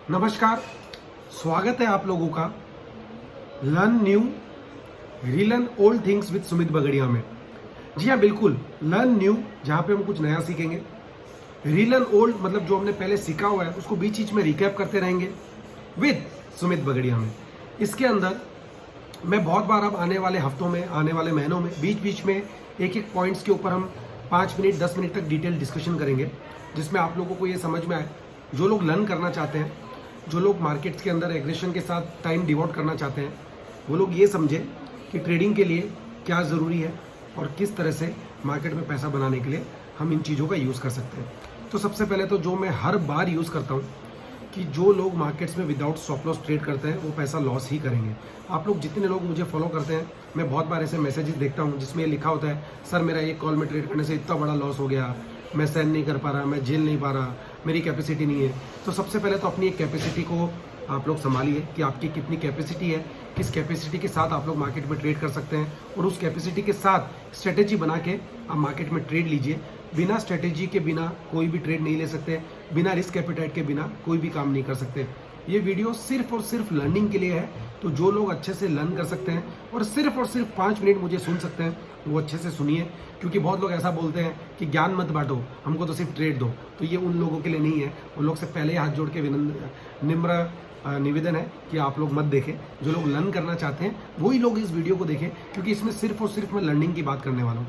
नमस्कार, स्वागत है आप लोगों का learn new relearn old things with Sumit Bagadia में। जी हाँ, बिल्कुल लर्न न्यू, जहाँ पे हम कुछ नया सीखेंगे। रीलर्न ओल्ड मतलब जो हमने पहले सीखा हुआ है उसको बीच बीच में रिकैप करते रहेंगे विद सुमित बगड़िया में। इसके अंदर मैं बहुत बार अब आने वाले हफ्तों में, आने वाले महीनों में बीच बीच में एक एक पॉइंट्स के ऊपर हम 5 मिनट 10 मिनट तक डिटेल डिस्कशन करेंगे, जिसमें आप लोगों को ये समझ में आए, जो लोग लर्न करना चाहते हैं, जो लोग मार्केट्स के अंदर एग्रेशन के साथ टाइम डिवोट करना चाहते हैं, वो लोग ये समझें कि ट्रेडिंग के लिए क्या ज़रूरी है और किस तरह से मार्केट में पैसा बनाने के लिए हम इन चीज़ों का यूज़ कर सकते हैं। तो सबसे पहले तो जो मैं हर बार यूज़ करता हूँ कि जो लोग मार्केट्स में विदाउट स्टॉप लॉस ट्रेड करते हैं वो पैसा लॉस ही करेंगे। आप लोग जितने लोग मुझे फॉलो करते हैं, मैं बहुत बार ऐसे मैसेजेस देखता हूँ जिसमें ये लिखा होता है, सर मेरा एक कॉल में ट्रेड करने से इतना बड़ा लॉस हो गया, मैं सहन नहीं कर पा रहा, मैं झेल नहीं पा रहा, मेरी कैपेसिटी नहीं है। तो सबसे पहले तो अपनी एक कैपेसिटी को आप लोग संभालिए कि आपकी कितनी कैपेसिटी है, किस कैपेसिटी के साथ आप लोग मार्केट में ट्रेड कर सकते हैं, और उस कैपेसिटी के साथ स्ट्रेटेजी बना के आप मार्केट में ट्रेड लीजिए। बिना स्ट्रेटेजी के बिना कोई भी ट्रेड नहीं ले सकते, बिना रिस्क एपेटाइट के बिना कोई भी काम नहीं कर सकते। ये वीडियो सिर्फ और सिर्फ लर्निंग के लिए है, तो जो लोग अच्छे से लर्न कर सकते हैं और सिर्फ 5 मिनट मुझे सुन सकते हैं, वो अच्छे से सुनिए। क्योंकि बहुत लोग ऐसा बोलते हैं कि ज्ञान मत बांटो, हमको तो सिर्फ ट्रेड दो, तो ये उन लोगों के लिए नहीं है। उन लोग से पहले ही हाथ जोड़ के निम्र निवेदन है कि आप लोग मत देखें। जो लोग लर्न करना चाहते हैं वही लोग इस वीडियो को देखें, क्योंकि इसमें सिर्फ और सिर्फ मैं लर्निंग की बात करने वाला हूँ।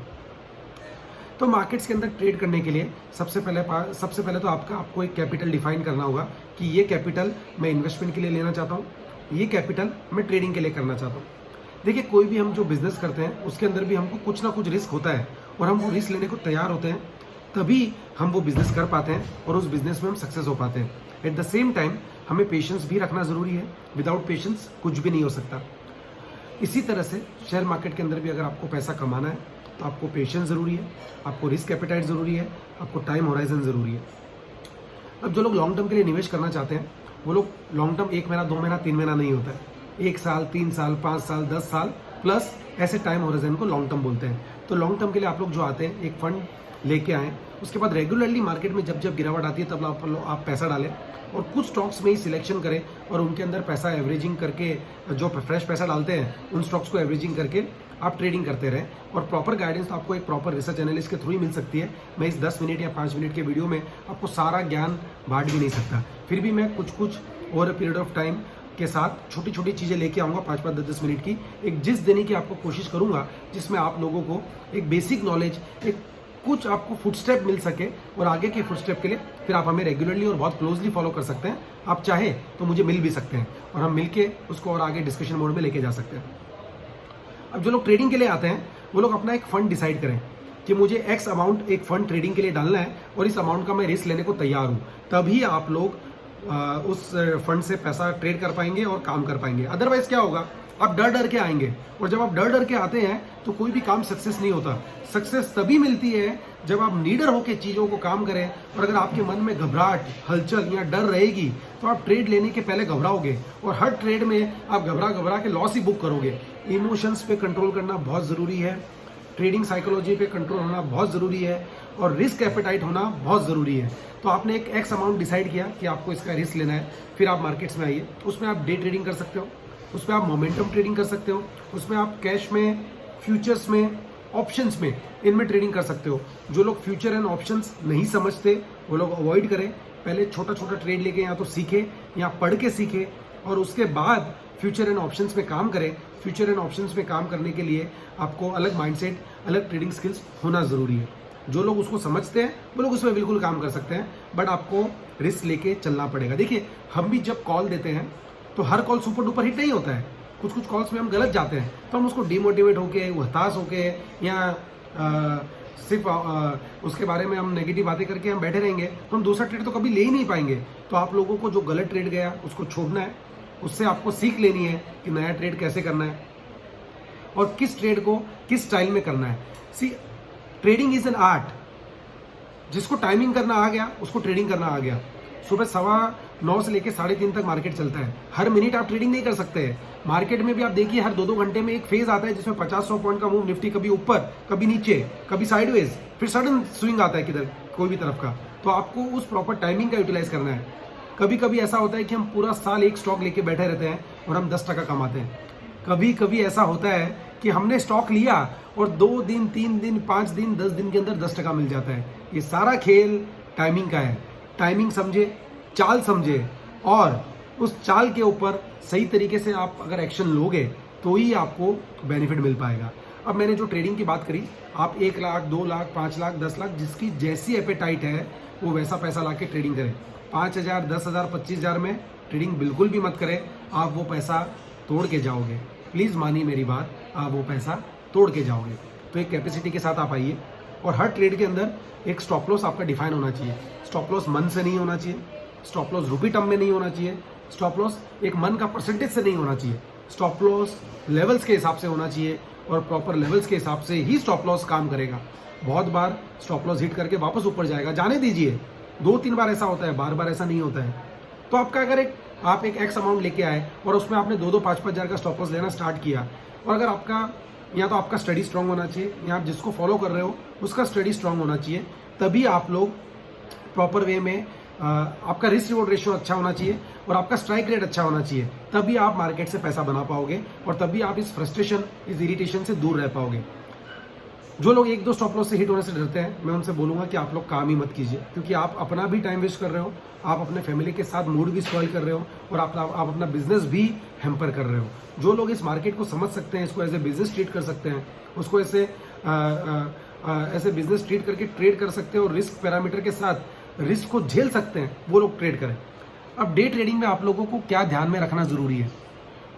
तो मार्केट्स के अंदर ट्रेड करने के लिए सबसे पहले तो आपको एक कैपिटल डिफाइन करना होगा कि ये कैपिटल मैं इन्वेस्टमेंट के लिए लेना चाहता हूँ, ये कैपिटल मैं ट्रेडिंग के लिए करना चाहता हूँ। देखिए, कोई भी हम जो बिजनेस करते हैं उसके अंदर भी हमको कुछ ना कुछ रिस्क होता है, और हम वो रिस्क लेने को तैयार होते हैं, तभी हम वो बिजनेस कर पाते हैं और उस बिजनेस में हम सक्सेस हो पाते हैं। एट द सेम टाइम हमें पेशेंस भी रखना ज़रूरी है। विदाउट पेशेंस कुछ भी नहीं हो सकता। इसी तरह से शेयर मार्केट के अंदर भी अगर आपको पैसा कमाना है तो आपको पेशेंस ज़रूरी है, आपको रिस्क एपेटाइट ज़रूरी है, आपको टाइम होराइजन ज़रूरी है। अब जो लोग लॉन्ग टर्म के लिए निवेश करना चाहते हैं, वो लोग लॉन्ग टर्म 1 महीना 2 महीना 3 महीना नहीं होता है, 1 साल 3 साल 5 साल 10 साल प्लस ऐसे टाइम होराइजन को लॉन्ग टर्म बोलते हैं। तो लॉन्ग टर्म के लिए आप लोग जो आते हैं, एक फंड लेके आएँ, उसके बाद रेगुलरली मार्केट में जब जब गिरावट आती है तब आप पैसा डालें, और कुछ स्टॉक्स में ही सिलेक्शन करें और उनके अंदर पैसा एवरेजिंग करके, जो फ्रेश पैसा डालते हैं उन स्टॉक्स को एवरेजिंग करके आप ट्रेडिंग करते रहें। और प्रॉपर गाइडेंस आपको एक प्रॉपर रिसर्च एनालिस्ट के थ्रू ही मिल सकती है। मैं इस 10 मिनट या 5 मिनट के वीडियो में आपको सारा ज्ञान बांट भी नहीं सकता, फिर भी मैं कुछ over a period of time के साथ छोटी छोटी चीज़ें लेके आऊँगा, 5-5 10-10 मिनट की एक जिस देने की आपको कोशिश करूँगा, जिसमें आप लोगों को एक बेसिक नॉलेज, एक कुछ आपको फुटस्टेप मिल सके, और आगे के फुटस्टेप के लिए फिर आप हमें रेगुलरली और बहुत क्लोजली फॉलो कर सकते हैं। आप चाहे तो मुझे मिल भी सकते हैं और हम मिलके उसको और आगे डिस्कशन मोड में लेके जा सकते हैं। अब जो लोग ट्रेडिंग के लिए आते हैं वो लोग अपना एक फंड डिसाइड करें कि मुझे एक्स अमाउंट एक फंड ट्रेडिंग के लिए डालना है और इस अमाउंट का मैं रिस्क लेने को तैयार हूँ, तभी आप लोग उस फंड से पैसा ट्रेड कर पाएंगे और काम कर पाएंगे। अदरवाइज क्या होगा, आप डर डर के आएंगे, और जब आप डर डर के आते हैं तो कोई भी काम सक्सेस नहीं होता। सक्सेस तभी मिलती है जब आप नीडर होकर चीज़ों को काम करें, और अगर आपके मन में घबराहट, हलचल या डर रहेगी तो आप ट्रेड लेने के पहले घबराओगे, और हर ट्रेड में आप घबरा के लॉस ही बुक करोगे। इमोशंस पे कंट्रोल करना बहुत ज़रूरी है, ट्रेडिंग साइकोलॉजी पे कंट्रोल होना बहुत ज़रूरी है, और रिस्क एपेटाइट होना बहुत ज़रूरी है। तो आपने एक एक्स अमाउंट डिसाइड किया कि आपको इसका रिस्क लेना है, फिर आप मार्केट्स में आइए। उसमें आप डे ट्रेडिंग कर सकते हो, उसमें आप मोमेंटम ट्रेडिंग कर सकते हो, उसमें आप कैश में, फ्यूचर्स में, ऑप्शंस में, इनमें ट्रेडिंग कर सकते हो। जो लोग फ्यूचर एंड ऑप्शंस नहीं समझते वो लोग अवॉइड करें। पहले छोटा छोटा ट्रेड लेके या तो सीखे या पढ़ के सीखे, और उसके बाद फ्यूचर एंड ऑप्शंस में काम करें। फ्यूचर एंड ऑप्शंस में काम करने के लिए आपको अलग माइंडसेट, अलग ट्रेडिंग स्किल्स होना ज़रूरी है। जो लोग उसको समझते हैं वो लोग उसमें बिल्कुल काम कर सकते हैं, बट आपको रिस्क लेके चलना पड़ेगा। देखिए, हम भी जब कॉल देते हैं तो हर कॉल सुपर डुपर हिट नहीं होता है। कुछ कॉल्स में हम गलत जाते हैं, तो हम उसको डिमोटिवेट होके, हताश होके, या सिर्फ उसके बारे में हम नेगेटिव बातें करके हम बैठे रहेंगे, तो हम दूसरा ट्रेड तो कभी ले ही नहीं पाएंगे। तो आप लोगों को जो गलत ट्रेड गया उसको छोड़ना है, उससे आपको सीख लेनी है कि नया ट्रेड कैसे करना है और किस ट्रेड को किस स्टाइल में करना है। सी, ट्रेडिंग इज एन आर्ट। जिसको टाइमिंग करना आ गया उसको ट्रेडिंग करना आ गया। सुबह 9:15 से लेकर 3:30 तक मार्केट चलता है। हर मिनट आप ट्रेडिंग नहीं कर सकते हैं। मार्केट में भी आप देखिए, हर 2-2 घंटे में एक फेज आता है जिसमें 50-100 पॉइंट का मूव, निफ्टी कभी ऊपर कभी नीचे कभी साइडवेज, फिर सडन स्विंग आता है किधर कोई भी तरफ का। तो आपको उस प्रॉपर टाइमिंग का यूटिलाइज करना है। कभी कभी ऐसा होता है कि हम पूरा साल एक स्टॉक लेके बैठे रहते हैं और हम 10% कमाते हैं। कभी कभी ऐसा होता है कि हमने स्टॉक लिया और 2 दिन 3 दिन 5 दिन 10 दिन के अंदर 10% मिल जाता है। ये सारा खेल टाइमिंग का है। टाइमिंग समझे, चाल समझे और उस चाल के ऊपर सही तरीके से आप अगर एक्शन लोगे तो ही आपको बेनिफिट मिल पाएगा। अब मैंने जो ट्रेडिंग की बात करी, आप 1 लाख 2 लाख 5 लाख 10 लाख जिसकी जैसी एपेटाइट है वो वैसा पैसा ला के ट्रेडिंग करें। 5,000 10,000 25,000 में ट्रेडिंग बिल्कुल भी मत करें, आप वो पैसा तोड़ के जाओगे। प्लीज़ मानिए मेरी बात, आप वो पैसा तोड़ के जाओगे। तो एक कैपेसिटी के साथ आप आइए और हर ट्रेड के अंदर एक स्टॉप लॉस आपका डिफाइन होना चाहिए। स्टॉप लॉस मन से नहीं होना चाहिए, स्टॉप लॉस रुपी टर्म में नहीं होना चाहिए, स्टॉप लॉस एक मन का परसेंटेज से नहीं होना चाहिए। स्टॉप लॉस लेवल्स के हिसाब से होना चाहिए और प्रॉपर लेवल्स के हिसाब से ही स्टॉप लॉस काम करेगा। बहुत बार स्टॉप लॉस हिट करके वापस ऊपर जाएगा, जाने दीजिए। 2-3 बार ऐसा होता है, बार बार ऐसा नहीं होता है। तो आपका अगर आप एक एक्स अमाउंट लेके आए और उसमें आपने 2-2 5-5 हज़ार का स्टॉप लॉस लेना स्टार्ट किया और अगर आपका या तो आपका स्टडी स्ट्रांग होना चाहिए या आप जिसको फॉलो कर रहे हो उसका स्टडी स्ट्रांग होना चाहिए, तभी आप लोग प्रॉपर वे में आपका रिस्क रिवॉर्ड रेशियो अच्छा होना चाहिए और आपका स्ट्राइक रेट अच्छा होना चाहिए, तभी आप मार्केट से पैसा बना पाओगे और तभी आप इस फ्रस्ट्रेशन, इस इरिटेशन से दूर रह पाओगे। जो लोग 1-2 स्टॉप लॉस से हिट होने से डरते हैं, मैं उनसे बोलूंगा कि आप लोग काम ही मत कीजिए, क्योंकि आप अपना भी टाइम वेस्ट कर रहे हो, आप अपने फैमिली के साथ मूड भी स्पॉइल कर रहे हो और आप अपना बिजनेस भी हैम्पर कर रहे हो। जो लोग इस मार्केट को समझ सकते हैं, इसको एज ए बिजनेस ट्रीट कर सकते हैं, उसको ऐसे बिजनेस ट्रीट करके ट्रेड कर सकते हैं और रिस्क पैरामीटर के साथ रिस्क को झेल सकते हैं, वो लोग ट्रेड करें। अब डे ट्रेडिंग में आप लोगों को क्या ध्यान में रखना जरूरी है?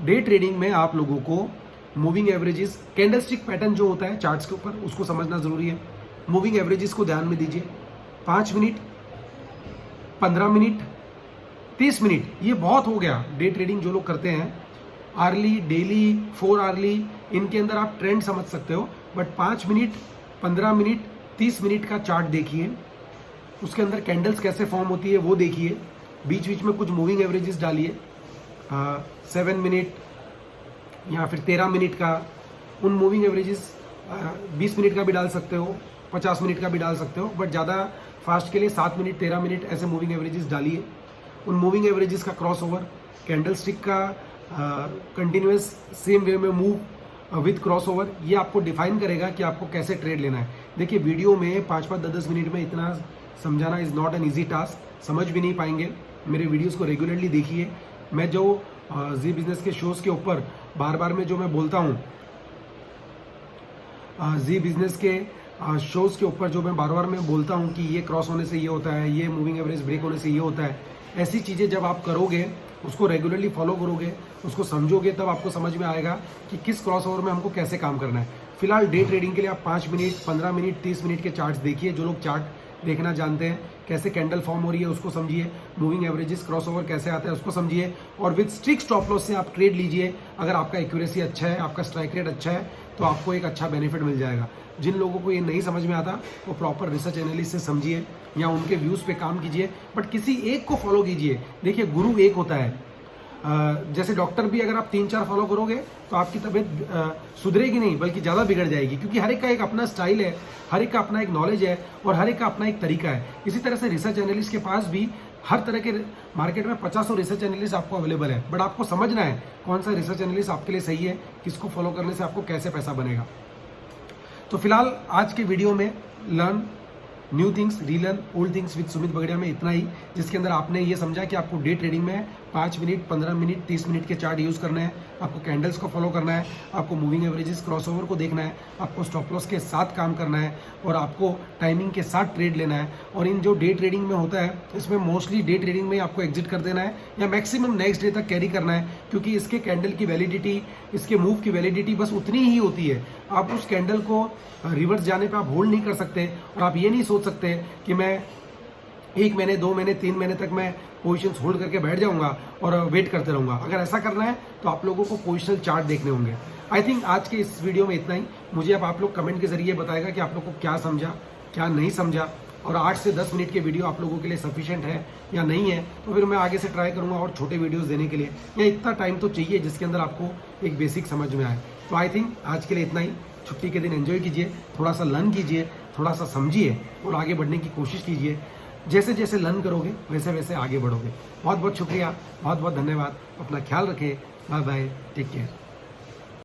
डे ट्रेडिंग में आप लोगों को मूविंग एवरेजेस, कैंडलस्टिक पैटर्न जो होता है चार्ट्स के ऊपर, उसको समझना जरूरी है। मूविंग एवरेजेस को ध्यान में दीजिए। 5 मिनट, 15 मिनट, 30 मिनट, ये बहुत हो गया। डे ट्रेडिंग जो लोग करते हैं, आर्ली, डेली, 4 आर्ली, इनके अंदर आप ट्रेंड समझ सकते हो, बट 5 मिनट, 15 मिनट, 30 मिनट का चार्ट देखिए, उसके अंदर कैंडल्स कैसे फॉर्म होती है वो देखिए, बीच बीच में कुछ मूविंग एवरेजेस डालिए। 7 मिनट या फिर 13 मिनट का, उन मूविंग एवरेजेस 20 मिनट का भी डाल सकते हो, 50 मिनट का भी डाल सकते हो, बट ज़्यादा फास्ट के लिए 7 मिनट 13 मिनट ऐसे मूविंग एवरेजेस डालिए। उन मूविंग एवरेजेस का क्रॉस ओवर, कैंडल स्टिक का कंटिन्यूस सेम वे में मूव विथ क्रॉस ओवर, ये आपको डिफाइन करेगा कि आपको कैसे ट्रेड लेना है। देखिए वीडियो में 5-5, 10-10 मिनट में इतना समझाना is not an easy task, समझ भी नहीं पाएंगे। मेरे वीडियोस को रेगुलरली देखिए। मैं जो जी बिजनेस के शोज़ के ऊपर बार बार में जो मैं बोलता हूँ, जी बिजनेस के शोज़ के ऊपर जो मैं बार बार में बोलता हूँ कि ये क्रॉस होने से ये होता है, ये मूविंग एवरेज ब्रेक होने से ये होता है, ऐसी चीज़ें जब आप करोगे, उसको रेगुलरली फॉलो करोगे, उसको समझोगे, तब आपको समझ में आएगा कि किस क्रॉस ओवर में हमको कैसे काम करना है। फिलहाल डे ट्रेडिंग के लिए आप 5 मिनट, 15 मिनट, 30 मिनट के चार्ट्स देखिए। जो लोग चार्ट देखना जानते हैं, कैसे कैंडल फॉर्म हो रही है उसको समझिए, मूविंग एवरेजेस क्रॉस ओवर कैसे आता है उसको समझिए और विद स्ट्रिक्ट स्टॉप लॉस से आप ट्रेड लीजिए। अगर आपका एक्यूरेसी अच्छा है, आपका स्ट्राइक रेट अच्छा है, तो आपको एक अच्छा बेनिफिट मिल जाएगा। जिन लोगों को ये नहीं समझ में आता वो प्रॉपर रिसर्च एनालिसिस से समझिए या उनके व्यूज़ पे काम कीजिए, बट किसी एक को फॉलो कीजिए। देखिए गुरु एक होता है, जैसे डॉक्टर भी अगर आप 3-4 फॉलो करोगे तो आपकी तबीयत सुधरेगी नहीं बल्कि ज़्यादा बिगड़ जाएगी, क्योंकि हर एक का एक अपना स्टाइल है, हर एक का अपना एक नॉलेज है और हर एक का अपना एक तरीका है। इसी तरह से रिसर्च एनालिस्ट के पास भी हर तरह के मार्केट में 50 रिसर्च एनालिस्ट आपको अवेलेबल है, बट आपको समझना है कौन सा रिसर्च एनालिस्ट आपके लिए सही है, किसको फॉलो करने से आपको कैसे पैसा बनेगा। तो फिलहाल आज के वीडियो में learn new things, relearn old things with Sumit Bagadia में इतना ही, जिसके अंदर आपने ये समझा कि आपको डे ट्रेडिंग में 5 मिनट, 15 मिनट, 30 मिनट के चार्ट यूज़ करना है, आपको कैंडल्स को फॉलो करना है, आपको मूविंग एवरेजेस क्रॉसओवर को देखना है, आपको स्टॉप लॉस के साथ काम करना है और आपको टाइमिंग के साथ ट्रेड लेना है। और इन जो डे ट्रेडिंग में होता है, इसमें मोस्टली डे ट्रेडिंग में आपको एग्जिट कर देना है या मैक्सिमम नेक्स्ट डे तक कैरी करना है, क्योंकि इसके कैंडल की वैलिडिटी, इसके मूव की वैलिडिटी बस उतनी ही होती है। आप उस कैंडल को रिवर्स जाने पे आप होल्ड नहीं कर सकते और आप ये नहीं सोच सकते कि मैं 1 महीने, 2 महीने, 3 महीने तक मैं पोजीशंस होल्ड करके बैठ जाऊंगा और वेट करते रहूंगा। अगर ऐसा करना है तो आप लोगों को पोजिशनल चार्ट देखने होंगे। आई थिंक आज के इस वीडियो में इतना ही। मुझे अब आप लोग कमेंट के जरिए बताएगा कि आप लोग को क्या समझा, क्या नहीं समझा, और 8 से 10 मिनट के वीडियो आप लोगों के लिए सफिशिएंट है या नहीं है, तो फिर मैं आगे से ट्राई करूंगा और छोटे वीडियोस देने के लिए। या इतना टाइम तो चाहिए जिसके अंदर आपको एक बेसिक समझ में आए। तो आई थिंक आज के लिए इतना ही। छुट्टी के दिन एंजॉय कीजिए, थोड़ा सा लर्न कीजिए, थोड़ा सा समझिए और आगे बढ़ने की कोशिश कीजिए। जैसे जैसे लर्न करोगे वैसे वैसे आगे बढ़ोगे। बहुत बहुत शुक्रिया, बहुत बहुत धन्यवाद। अपना ख्याल रखें। Bye bye, take care.